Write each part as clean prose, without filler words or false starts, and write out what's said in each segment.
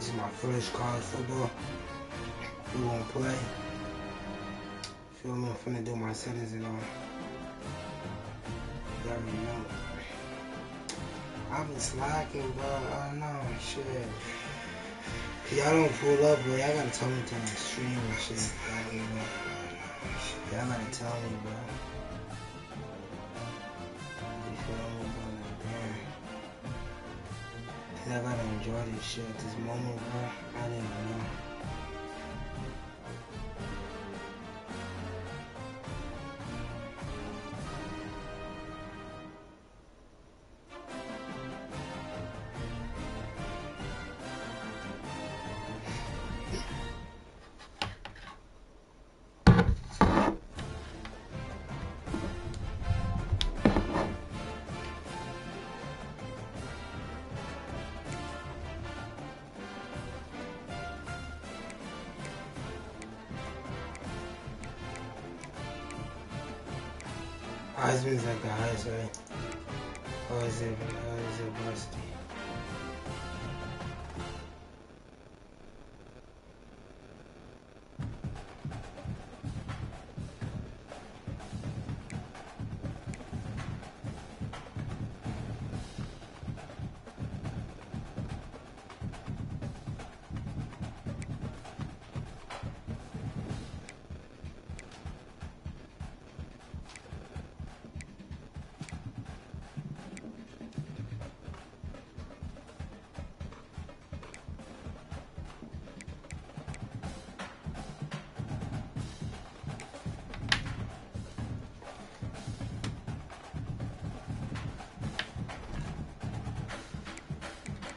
This is my first college football. We won't play. Feel me? I'm finna do my settings and all. You already know. I've been slacking, bro. I don't know. Shit. Y'all don't pull up, bro. Y'all gotta tell me to stream and shit. Y'all gotta tell me, bro. You feel me, bro? Like, damn. I gotta enjoy this shit at this moment, bro. I didn't even know. Heisman's like the highest, right? Or is it varsity?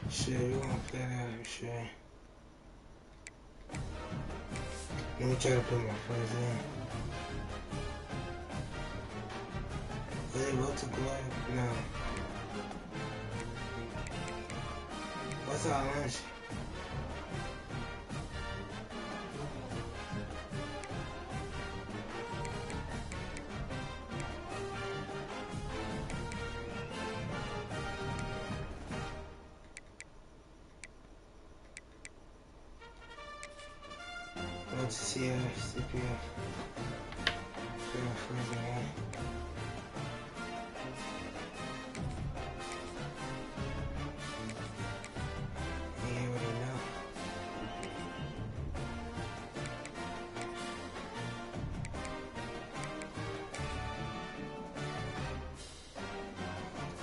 Shit, you wanna play that shit? Let me try to put my first in. Was it about to go? No. What's our lunch? Let's see CPF.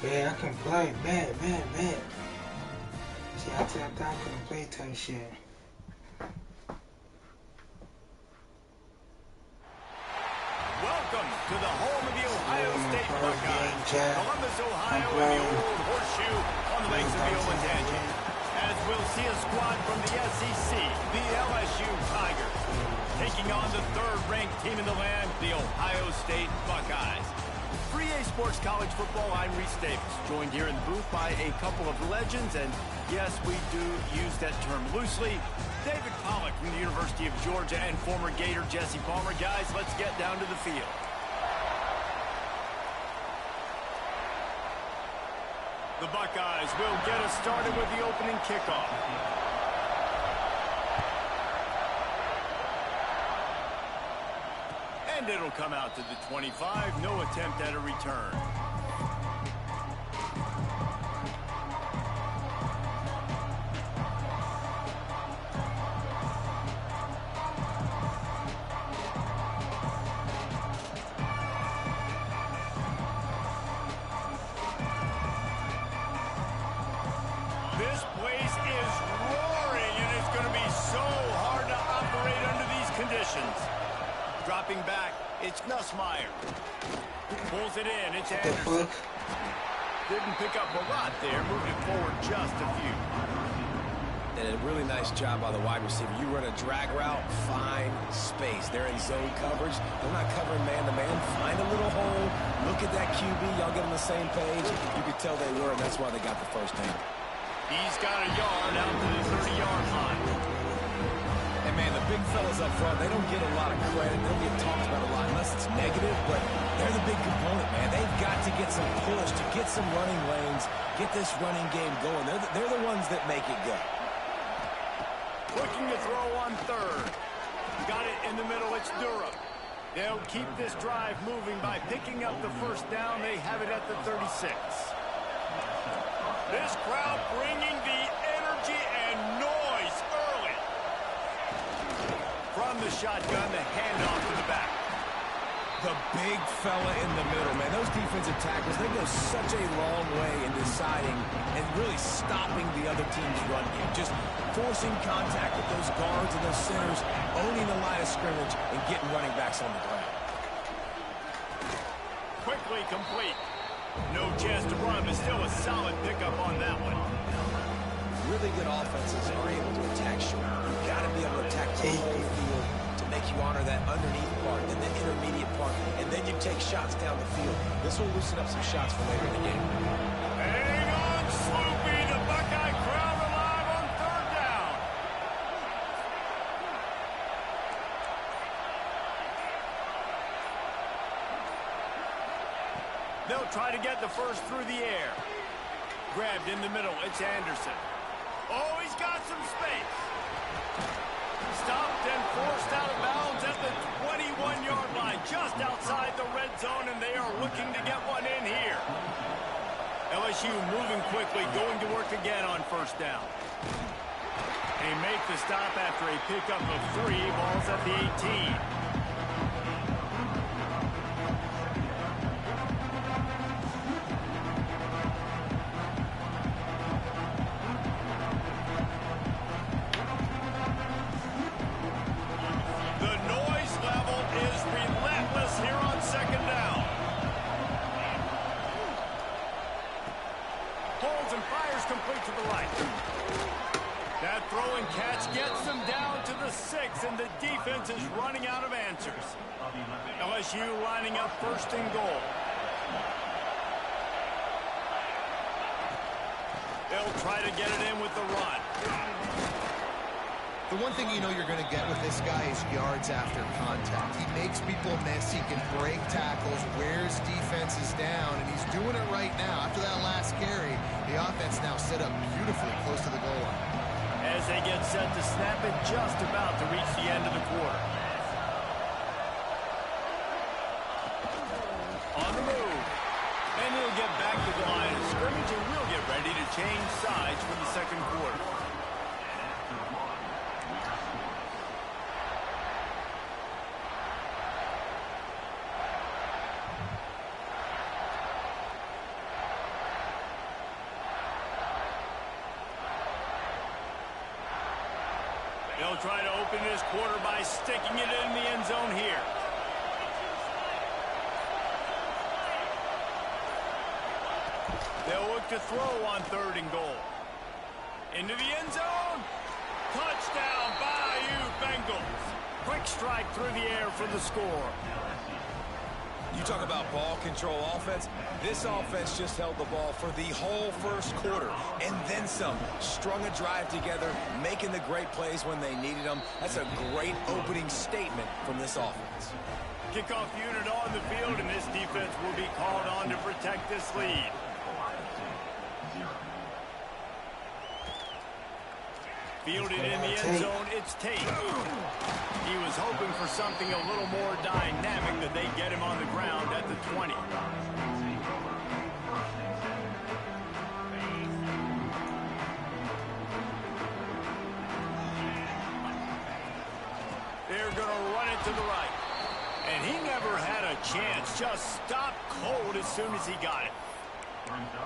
Yeah, I can play. Bet. See, I tapped out, couldn't play type shit. Welcome to the home of the Ohio State Buckeyes, Columbus, Ohio, and the old horseshoe on the banks of the Olentangy. As we'll see a squad from the SEC, the LSU Tigers, taking on the third-ranked team in the land, the Ohio State Buckeyes. 3A Sports College Football, I'm Reese Davis, joined here in the booth by a couple of legends, and yes, we do use that term loosely. David Pollack from the University of Georgia and former Gator Jesse Palmer. Guys, let's get down to the field. The Buckeyes will get us started with the opening kickoff. And it'll come out to the 25. No attempt at a return. This place is roaring, and it's going to be so hard to operate under these conditions. Dropping back, it's Nussmeier. Pulls it in, it's Anderson. Didn't pick up a lot there, moved it forward just a few. And a really nice job by the wide receiver. You run a drag route, find space. They're in zone coverage. They're not covering man-to-man. Find a little hole. Look at that QB. Y'all get on the same page. You could tell they were, and that's why they got the first down. He's got a yard out to the 30-yard line. And, man, the big fellas up front, they don't get a lot of credit. They don't get talked about a lot unless it's negative, but they're the big component, man. They've got to get some push, to get some running lanes, get this running game going. They're the ones that make it go. looking to throw on third. Got it in the middle. It's Durham. They'll keep this drive moving by picking up the first down. They have it at the 36. This crowd bringing the energy and noise early. From the shotgun, the handoff to the back. The big fella in the middle, man. Those defensive tackles, they go such a long way in deciding and really stopping the other team's run game. Just forcing contact with those guards and those centers, owning the line of scrimmage, and getting running backs on the ground. Quickly complete. No chance to run, but still a solid pickup on that one. Really good offenses are able to attack short. You've got to be able to attack the whole field to make you honor that underneath part, then the intermediate part, and then you take shots down the field. This will loosen up some shots for later in the game. Hang on, Sloopy. The Buckeye crowd alive on third down. They'll try to get the first through the air. Grabbed in the middle. It's Anderson. Oh, he's got some space. Stopped and forced out of bounds at the 21-yard line, just outside the red zone, and they are looking to get one in here. LSU moving quickly, going to work again on first down. They make the stop after a pickup of 3, balls at the 18. And the defense is running out of answers. LSU lining up first and goal. They'll try to get it in with the run. The one thing you know you're going to get with this guy is yards after contact. He makes people miss. He can break tackles, wears defenses down, and he's doing it right now. After that last carry, the offense now set up beautifully close to the goal line. As they get set to snap it, just about to reach the end of the quarter. On the move. And he'll get back to the line of scrimmage, and we'll get ready to change sides for the second quarter. They'll try to open this quarter by sticking it in the end zone here. They'll look to throw on third and goal. Into the end zone. Touchdown, Bayou Bengals. Quick strike through the air for the score. You talk about ball control offense. This offense just held the ball for the whole first quarter and then some. Strung a drive together, making the great plays when they needed them. That's a great opening statement from this offense. Kickoff unit on the field, and this defense will be called on to protect this lead. Fielded in the end zone, it's Tate. He was hoping for something a little more dynamic, that they get him on the ground at the 20. They're going to run it to the right. And he never had a chance, just stopped cold as soon as he got it.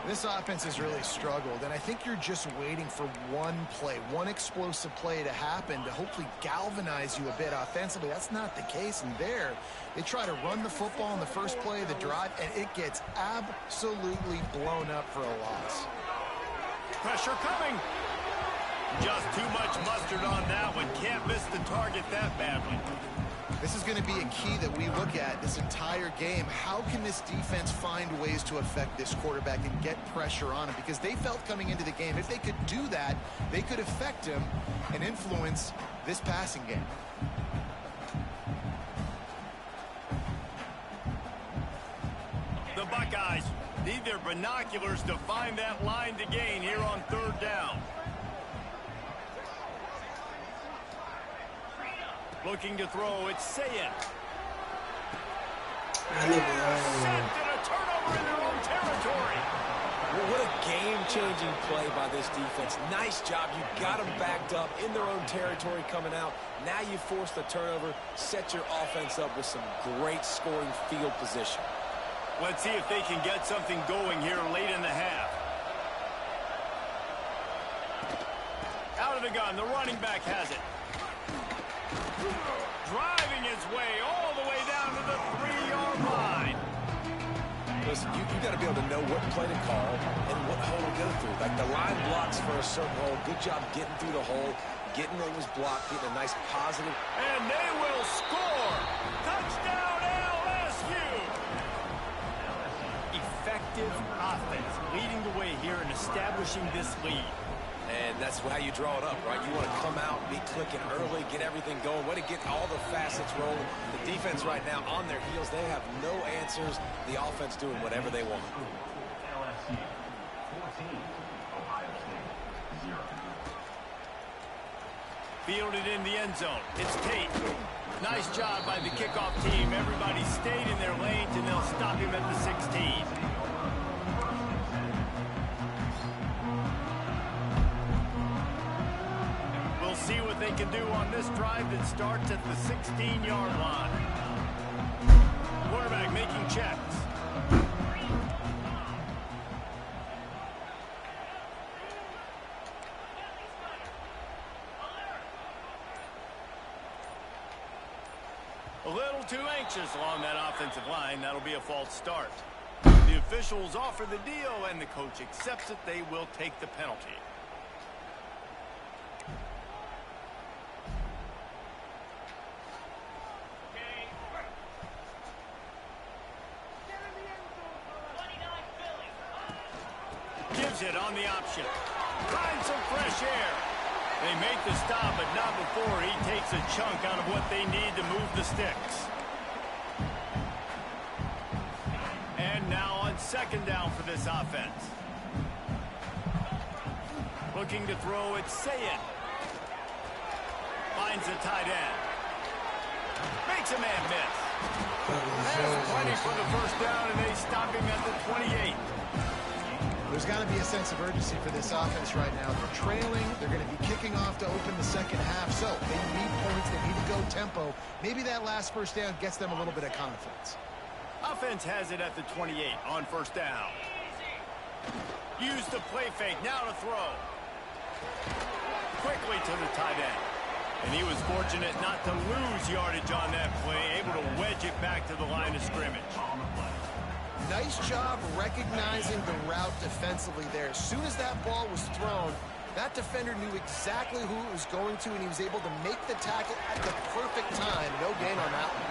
This offense has really struggled, and I think you're just waiting for one play, one explosive play to happen to hopefully galvanize you a bit offensively. That's not the case, and there they try to run the football in the first play of the drive, and it gets absolutely blown up for a loss. Pressure coming. Just too much mustard on that one. Can't miss the target that badly. This is going to be a key that we look at this entire game. How can this defense find ways to affect this quarterback and get pressure on him? Because they felt coming into the game, if they could do that, they could affect him and influence this passing game. The Buckeyes need their binoculars to find that line to gain here on third down. Looking to throw, it's Sayin. I need Sent and a turnover in their own territory. Well, what a game-changing play by this defense. Nice job. You got them backed up in their own territory coming out. Now you force the turnover, set your offense up with some great scoring field position. Let's see if they can get something going here late in the half. Out of the gun, the running back has it. Driving his way all the way down to the 3-yard line. Listen, you got to be able to know what play to call and what hole to go through. Like the line blocks for a certain hole. Good job getting through the hole, getting what was blocked, getting a nice positive. And they will score. Touchdown LSU. Effective offense leading the way here and establishing this lead. And that's how you draw it up, right? You want to come out, be clicking early, get everything going, way to get all the facets rolling. The defense right now on their heels, they have no answers. The offense doing whatever they want. LSU 14, Ohio State 0. Fielded in the end zone. It's Tate. Nice job by the kickoff team. Everybody stayed in their lanes, and they'll stop him at the 16. See what they can do on this drive that starts at the 16-yard line. Quarterback making checks. A little too anxious along that offensive line. That'll be a false start. The officials offer the deal, and the coach accepts it. They will take the penalty. It on the option. Find some fresh air. They make the stop, but not before he takes a chunk out of what they need to move the sticks. And now on second down for this offense. Looking to throw, it's Sayin. Finds the tight end. Makes a man miss. Has plenty for the first down, and they stop him at the 28. There's got to be a sense of urgency for this offense right now. They're trailing. They're going to be kicking off to open the second half. So they need points. They need to go tempo. Maybe that last first down gets them a little bit of confidence. Offense has it at the 28 on first down. Use the play fake. Now to throw. Quickly to the tight end. And he was fortunate not to lose yardage on that play. Able to wedge it back to the line of scrimmage. Nice job recognizing the route defensively there. As soon as that ball was thrown, that defender knew exactly who it was going to, and he was able to make the tackle at the perfect time. No gain on that one.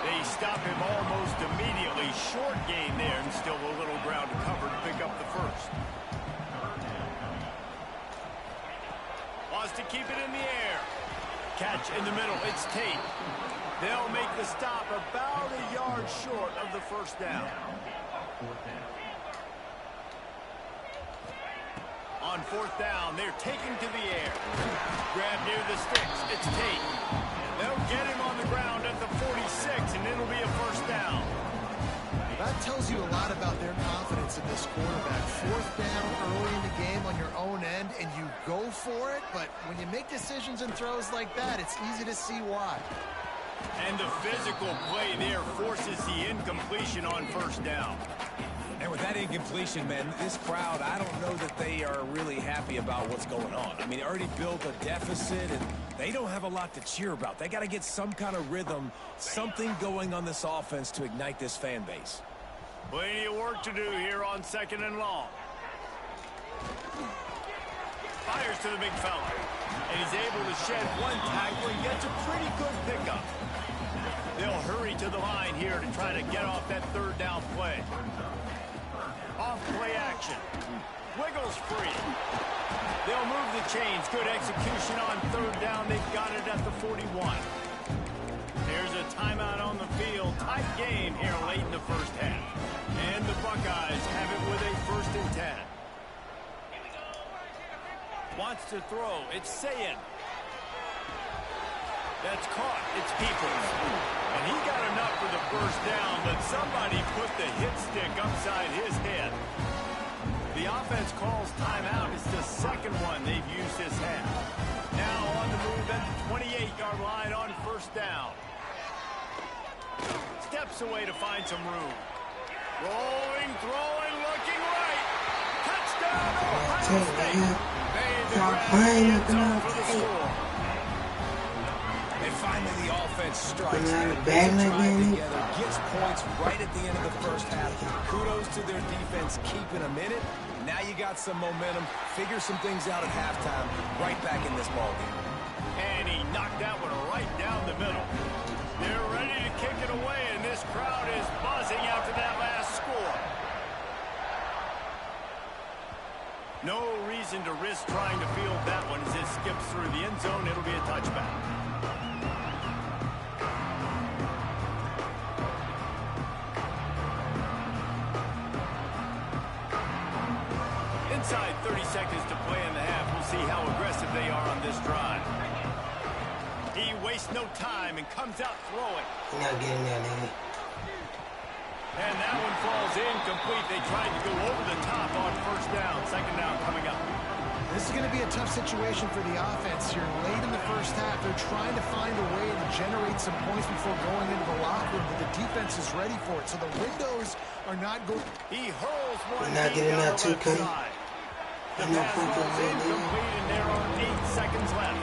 They stop him almost immediately. Short gain there, and still a little ground to cover to pick up the first. Wants to keep it in the air. Catch in the middle. It's Tate. They'll make the stop about a yard short of the first down. On fourth down, they're taking to the air. Grab near the sticks. It's Tate. They'll get him on the ground at the 46, and it'll be a first down. That tells you a lot about their confidence in this quarterback. Fourth down early in the game on your own end, and you go for it, but when you make decisions and throws like that, it's easy to see why. And the physical play there forces the incompletion on first down. And with that incompletion, man, this crowd, I don't know that they are really happy about what's going on. I mean, they already built a deficit, and they don't have a lot to cheer about. They got to get some kind of rhythm, something going on this offense to ignite this fan base. Plenty of work to do here on second and long. Fires to the big fella. And he's able to shed one tackle and gets a pretty good pickup. They'll hurry to the line here to try to get off that third down play. Off play action. Wiggles free. They'll move the chains. Good execution on third down. They've got it at the 41. There's a timeout on the field. Tight game here late in the first half. And the Buckeyes have it with a 1st and 10. Wants to throw. It's Sayin. That's caught. It's Peoples. And he got enough for the first down, but somebody put the hit stick upside his head. The offense calls timeout. It's the second one they've used this half. Now on the move at the 28-yard line on first down. Steps away to find some room. Rolling, throwing, looking right. Touchdown, Ohio State. Made the grab in the end zone for the score. And finally, the offense strikes. Gets together, gets points right at the end of the first half. Kudos to their defense keeping them in it. Now you got some momentum. Figure some things out at halftime. Right back in this ballgame. And he knocked that one right down the middle. They're ready to kick it away, and this crowd is buzzing after that last score. No reason to risk trying to field that one as it skips through the end zone. It'll be a touchback. Inside 30 seconds to play in the half. We'll see how aggressive they are on this drive. He wastes no time and comes out throwing. You're not getting that, nigga. And that one falls incomplete. They tried to go over the top on first down. Second down coming up. This is going to be a tough situation for the offense here. Late in the first half, they're trying to find a way to generate some points before going into the locker room, but the defense is ready for it. So the windows are not going. He hurls one. You're not getting that too, Cody. The pass falls incomplete, and there are 8 seconds left.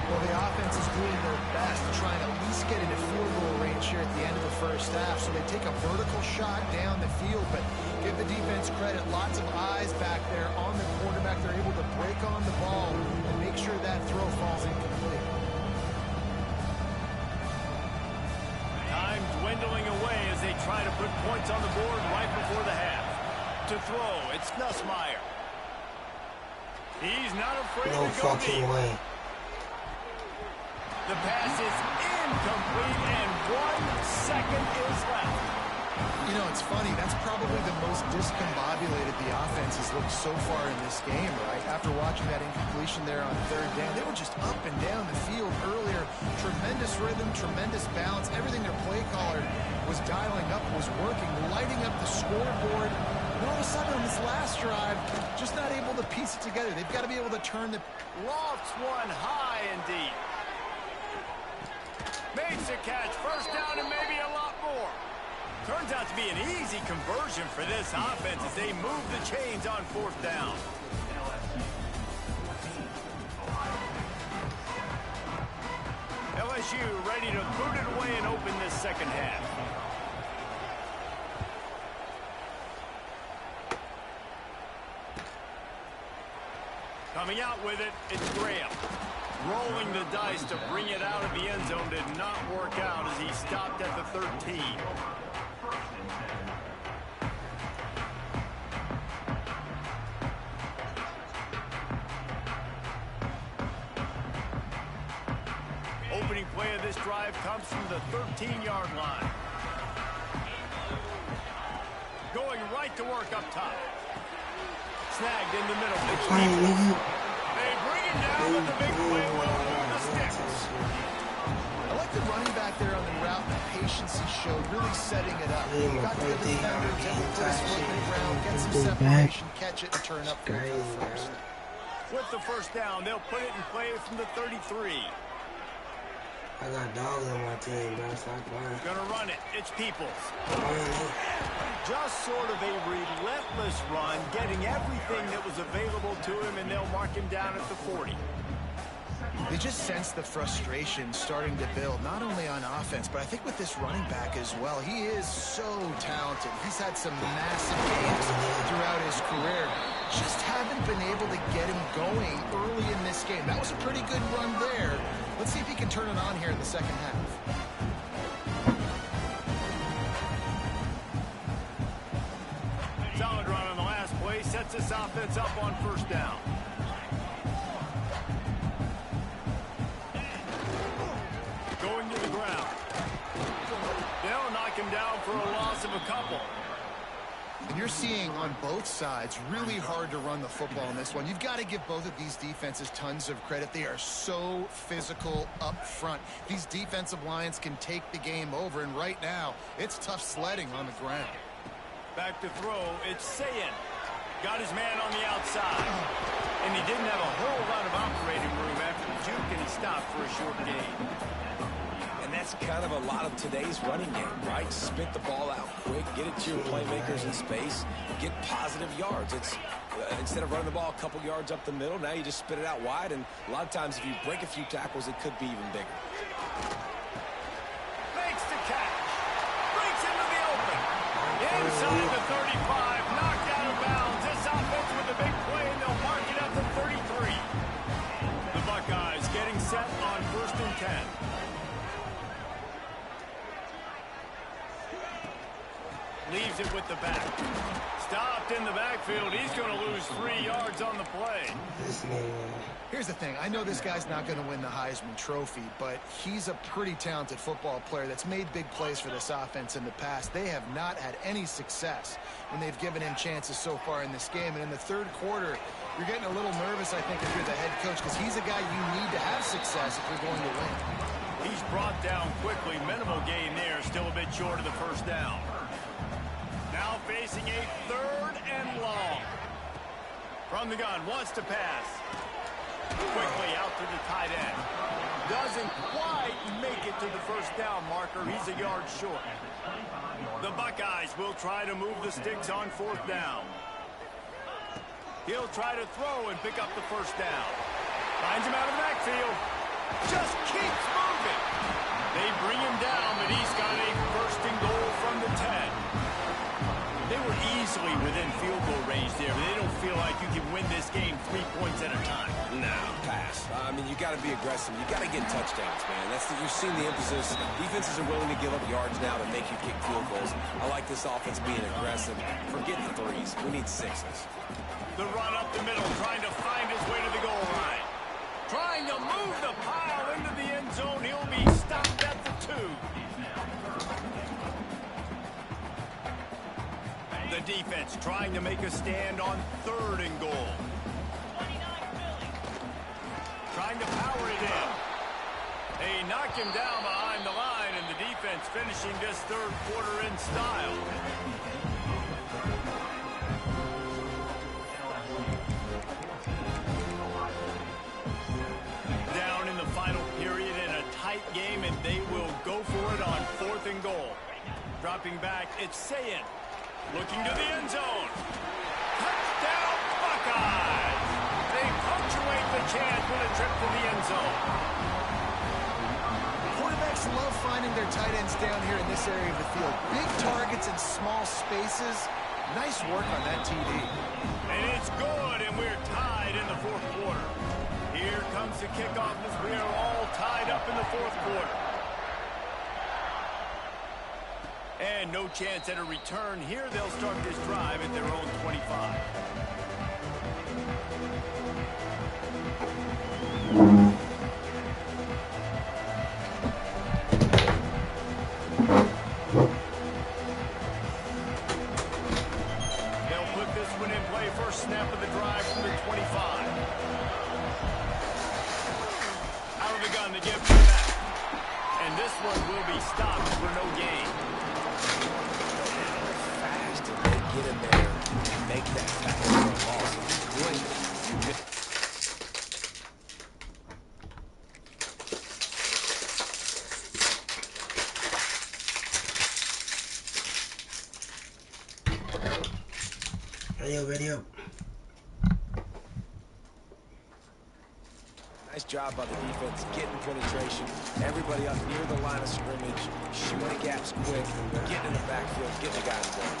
Well, the offense is doing their best to try and at least get into field goal range here at the end of the first half. So they take a vertical shot down the field, but give the defense credit. Lots of eyes back there on the quarterback. They're able to break on the ball and make sure that throw falls incomplete. Time dwindling away as they try to put points on the board right before the half. To throw, it's Nussmeier. He's not afraid to go deep. No fucking way. The pass is incomplete, and 1 second is left. You know, it's funny. That's probably the most discombobulated the offense has looked so far in this game, right? After watching that incompletion there on third down, they were just up and down the field earlier. Tremendous rhythm, tremendous balance. Everything their play caller was dialing up was working, lighting up the scoreboard. And all of a sudden on this last drive, just not able to piece it together. They've got to be able to turn the... Lofts one high and deep. Makes a catch, first down, and maybe a lot more. Turns out to be an easy conversion for this offense as they move the chains on fourth down. LSU ready to boot it away and open this second half. Coming out with it, it's Graham. Rolling the dice to bring it out of the end zone did not work out as he stopped at the 13. Opening play of this drive comes from the 13-yard line. Going right to work up top. Snagged in the middle. They bring it down, but the big play will move the sticks. I like the running back there on the route and the patience he showed, really setting it up. Got to the defender, was able to put his foot in the ground, get some separation, catch it, and turn up for the first. With the first down, they'll put it in play from the 33. I got dogs on my team, bro. Stop playing. Gonna run it. It's Peoples. Just sort of a relentless run, getting everything that was available to him, and they'll mark him down at the 40. They just sense the frustration starting to build, not only on offense, but I think with this running back as well. He is so talented. He's had some massive games throughout his career. Just haven't been able to get him going early in this game. That was a pretty good run there. Let's see if he can turn it on here in the second half. Solid run on the last play. Sets this offense up on first down. Going to the ground. They'll knock him down for a loss of a couple. And you're seeing on both sides really hard to run the football in this one. You've got to give both of these defenses tons of credit. They are so physical up front. These defensive lines can take the game over, and right now it's tough sledding on the ground. Back to throw, it's Sayin. Got his man on the outside. And he didn't have a whole lot of operating room after the juke, and he stopped for a short gain. And that's kind of a lot of today's running game, right? Spit the ball out quick, get it to your playmakers in space, get positive yards. It's instead of running the ball a couple yards up the middle, now you just spit it out wide, and a lot of times if you break a few tackles, it could be even bigger. Makes the catch. Breaks into the open. Inside the 35, knocked out of bounds. This offense with a big play, and they'll mark it up to 33. The Buckeyes getting set on 1st and 10. Leaves it with the back. Stopped in the backfield. He's going to lose 3 yards on the play. Here's the thing. I know this guy's not going to win the Heisman Trophy, but he's a pretty talented football player that's made big plays for this offense in the past. They have not had any success when they've given him chances so far in this game. And in the third quarter, you're getting a little nervous, I think, if you're the head coach, because he's a guy you need to have success if you're going to win. He's brought down quickly. Minimal gain there. Still a bit short of the first down. Now facing a 3rd and long. From the gun, wants to pass. Quickly out to the tight end. Doesn't quite make it to the first down marker. He's a yard short. The Buckeyes will try to move the sticks on 4th down. He'll try to throw and pick up the first down. Finds him out of the backfield. Just keeps moving. They bring him down, but he's got a 1st and goal from the 10. They were easily within field goal range there, but they don't feel like you can win this game 3 points at a time. No, pass. I mean, you got to be aggressive. You got to get touchdowns, man. You've seen the emphasis. Defenses are willing to give up yards now to make you kick field goals. I like this offense being aggressive. Forget the 3s. We need 6s. The run up the middle, trying to find his way to the goal line. Trying to move the pile into the end zone. He'll be stopped at the 2. The defense trying to make a stand on 3rd and goal. Trying to power it in. They knock him down behind the line, and the defense finishing this 3rd quarter in style. Down in the final period in a tight game, and they will go for it on 4th and goal. Dropping back, it's Sayin. Looking to the end zone. Touchdown, Buckeyes! They punctuate the chance with a trip to the end zone. Quarterbacks love finding their tight ends down here in this area of the field. Big targets in small spaces. Nice work on that TD. And it's good, and we're tied in the 4th quarter. Here comes the kickoff as we are all tied up in the 4th quarter. And no chance at a return here. They'll start this drive at their own 25. They'll put this one in play. First snap of the drive from the 25. Out of the gun to give it back. And this one will be stopped for no gain. Fast and they get in there and make that tackle for a loss. Great. Ready up. Nice job by the defense, getting penetration. Everybody up near the line of scrimmage, shooting the gaps quick, getting in the backfield, getting the guys going.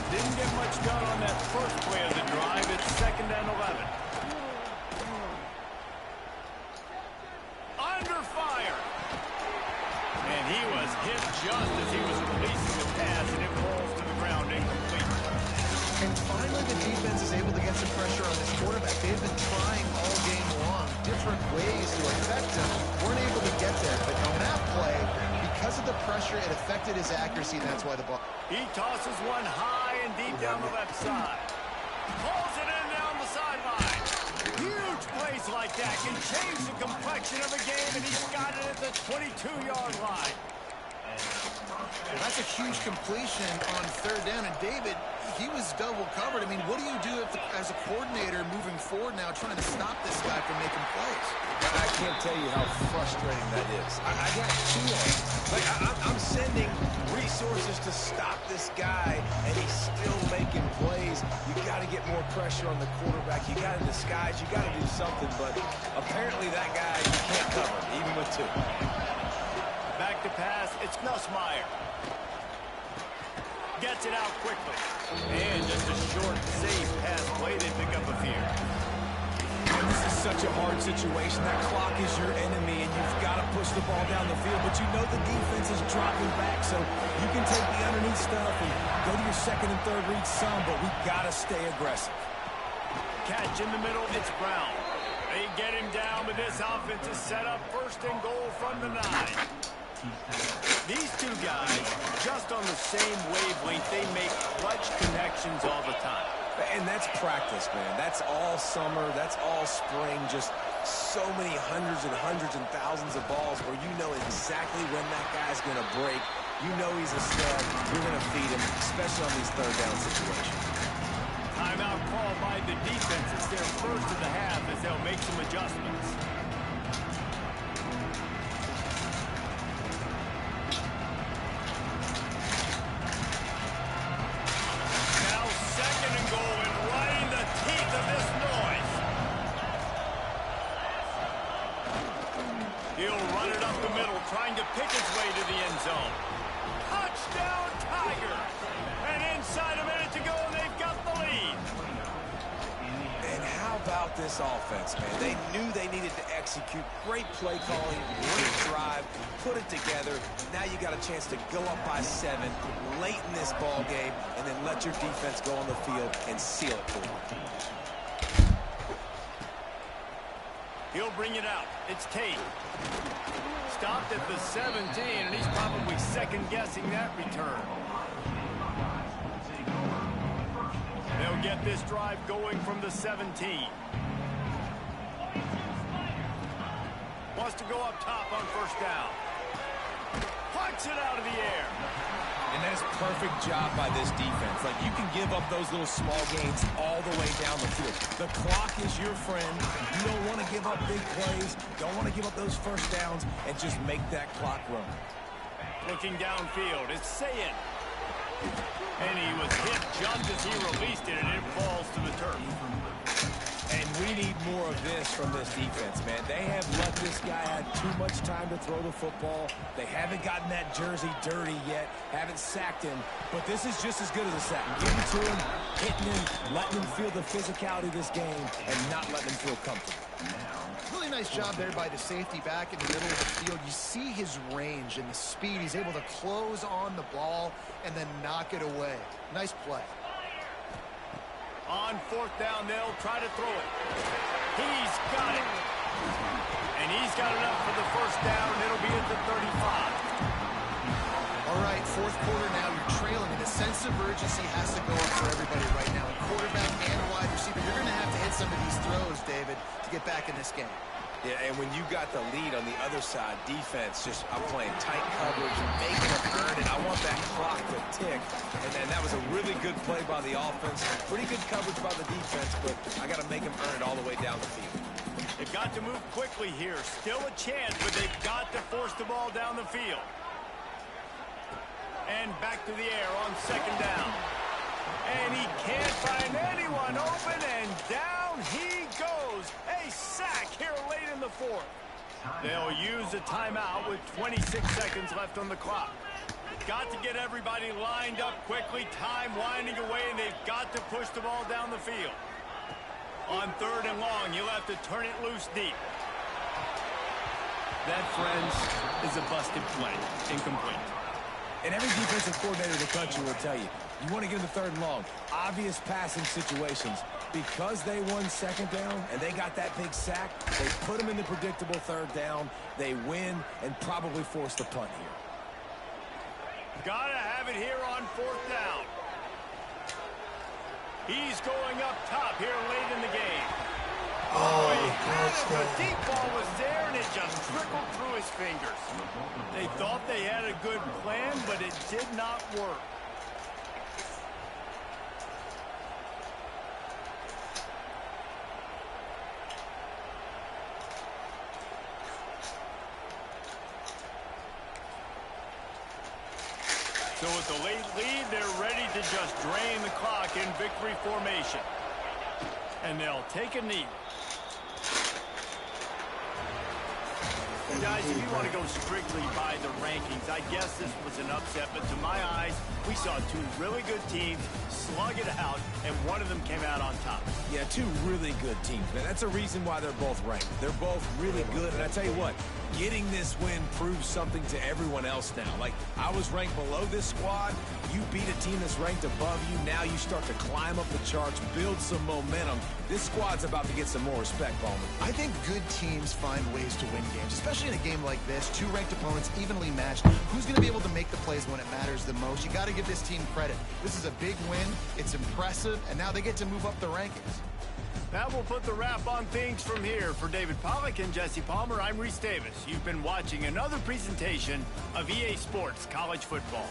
Didn't get much done on that first play of the drive. It's 2nd and 11. Under fire. And he was hit just as he was releasing the pass, and it falls to the ground incomplete. And finally, the defense is able to get some pressure on this quarterback. They've been trying all game long, different ways to affect him. Weren't able to get there, but on that play, because of the pressure, it affected his accuracy, and that's why the ball. He tosses one high and man deep down the left side. Pulls it in down the sideline. Huge plays like that can change the complexion of a game, and he's got it at the 22-yard line. That's a huge completion on third down. And David, he was double covered. I mean, what do you do as a coordinator moving forward now trying to stop this guy from making plays? I can't tell you how frustrating that is. I got two on it. Like, I'm sending resources to stop this guy, and he's still making plays. You got to get more pressure on the quarterback. You got to disguise. You got to do something. But apparently that guy, you can't cover, even with two. Back to pass, it's Nussmeier. Gets it out quickly. And just a short, safe pass play. They pick up a few. This is such a hard situation. That clock is your enemy, and you've got to push the ball down the field. But you know the defense is dropping back, so you can take the underneath stuff and go to your second and third read some, but we've got to stay aggressive. Catch in the middle, it's Brown. They get him down, but this offense is set up first and goal from the 9. These two guys, just on the same wavelength, they make clutch connections all the time. And that's practice, man. That's all summer. That's all spring. Just so many hundreds and thousands of balls where you know exactly when that guy's going to break. You know he's a stud. You're going to feed him, especially on these third down situations. Timeout called by the defense. It's their first of the half as they'll make some adjustments. Trying to pick his way to the end zone. Touchdown, Tigers! And inside a minute to go, and they've got the lead. And how about this offense, man? They knew they needed to execute. Great play calling, great drive, put it together. Now you got a chance to go up by 7 late in this ball game, and then let your defense go on the field and seal it for you. He'll bring it out. It's Tate. Stopped at the 17, and he's probably second-guessing that return. They'll get this drive going from the 17. Wants to go up top on first down. Punts it out of the air. And that's a perfect job by this defense. Like, you can give up those little small gains all the way down the field. The clock is your friend. You don't want to give up big plays. Don't want to give up those first downs, and just make that clock run. Looking downfield, it's Sayin. And he was hit just as he released it, and it falls to the turf. And we need more of this from this defense, man. They have let this guy have too much time to throw the football. They haven't gotten that jersey dirty yet, haven't sacked him. But this is just as good as a sack. Getting to him, hitting him, letting him feel the physicality of this game, and not letting him feel comfortable. Really nice job there by the safety back in the middle of the field. You see his range and the speed. He's able to close on the ball and then knock it away. Nice play. On fourth down, they'll try to throw it. He's got it. And he's got enough for the first down, and it'll be at the 35. All right, fourth quarter now. You're trailing, and a sense of urgency has to go up for everybody right now. A quarterback and a wide receiver. You're going to have to hit some of these throws, David, to get back in this game. Yeah, and when you got the lead on the other side, defense, just I'm playing tight coverage, making them earn it. I want that clock to tick. And then that was a really good play by the offense. Pretty good coverage by the defense, but I got to make them earn it all the way down the field. They've got to move quickly here. Still a chance, but they've got to force the ball down the field. And back to the air on second down. And he can't find anyone open, and down he goes. A sack here late in the fourth. They'll use a timeout with 26 seconds left on the clock. Got to get everybody lined up quickly. Time winding away, and they've got to push the ball down the field. On third and long, you'll have to turn it loose deep. That, friends, is a busted play. Incomplete. And every defensive coordinator in the country will tell you, you want to give them the third and long. Obvious passing situations. Because they won second down and they got that big sack, they put them in the predictable third down. They win and probably force the punt here. Gotta have it here on fourth down. He's going up top here late in the game. Oh, The deep ball was there, and it just trickled through his fingers. They thought they had a good plan, but it did not work. So with the late lead, they're ready to just drain the clock in victory formation. And they'll take a knee. Guys, if you want to go strictly by the rankings, I guess this was an upset, but to my eyes, we saw two really good teams slug it out, and one of them came out on top. Yeah, two really good teams, man. That's a reason why they're both ranked. They're both really good, and I tell you what, getting this win proves something to everyone else now. Like, I was ranked below this squad. You beat a team that's ranked above you. Now you start to climb up the charts, build some momentum. This squad's about to get some more respect, Bowman. I think good teams find ways to win games, especially in a game like this. Two ranked opponents, evenly matched. Who's going to be able to make the plays when it matters the most? You got to give this team credit. This is a big win. It's impressive, and now they get to move up the rankings. That will put the wrap on things from here. For David Pollack and Jesse Palmer, I'm Reese Davis. You've been watching another presentation of EA Sports College Football.